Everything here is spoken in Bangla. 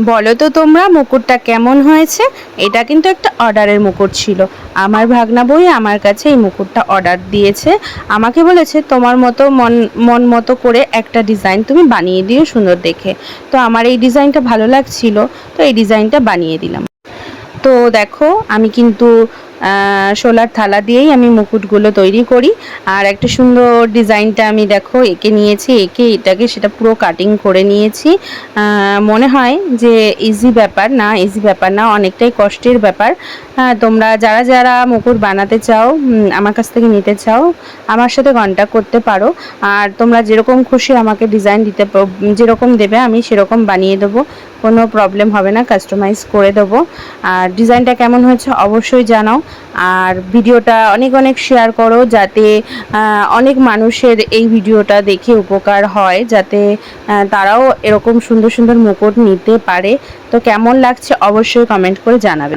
বলো তো তোমরা মুকুটটা কেমন হয়েছে। এটা কিন্তু একটা অর্ডারের মুকুট ছিল। আমার ভাগনা বই আমার কাছে এই মুকুটটা অর্ডার দিয়েছে। আমাকে বলেছে তোমার মতো মন মন মতো করে একটা ডিজাইন তুমি বানিয়ে দিও সুন্দর দেখে। তো আমার এই ডিজাইনটা ভালো লাগছিল, তো এই ডিজাইনটা বানিয়ে দিলাম। তো দেখো আমি কিন্তু শোলার থালা দিয়েই আমি মুকুটগুলো তৈরি করি। আর একটা সুন্দর ডিজাইনটা আমি দেখো এঁকে নিয়েছি, এঁকে এটাকে সেটা পুরো কাটিং করে নিয়েছি। মনে হয় যে ইজি ব্যাপার না, ইজি ব্যাপার না, অনেকটাই কষ্টের ব্যাপার। তোমরা যারা যারা মুকুট বানাতে চাও, আমার কাছ থেকে নিতে চাও, আমার সাথে কন্ট্যাক্ট করতে পারো। আর তোমরা যেরকম খুশি আমাকে ডিজাইন দিতে, যেরকম দেবে আমি সেরকম বানিয়ে দেবো, কোনো প্রবলেম হবে না, কাস্টমাইজ করে দেবো। আর ডিজাইনটা কেমন হয়েছে অবশ্যই জানাও। আর ভিডিওটা অনেক অনেক শেয়ার করো, যাতে অনেক মানুষের এই ভিডিওটা দেখে উপকার হয়, যাতে তারাও এরকম সুন্দর সুন্দর মুকুট নিতে পারে। তো কেমন লাগছে অবশ্যই কমেন্ট করে জানাবেন।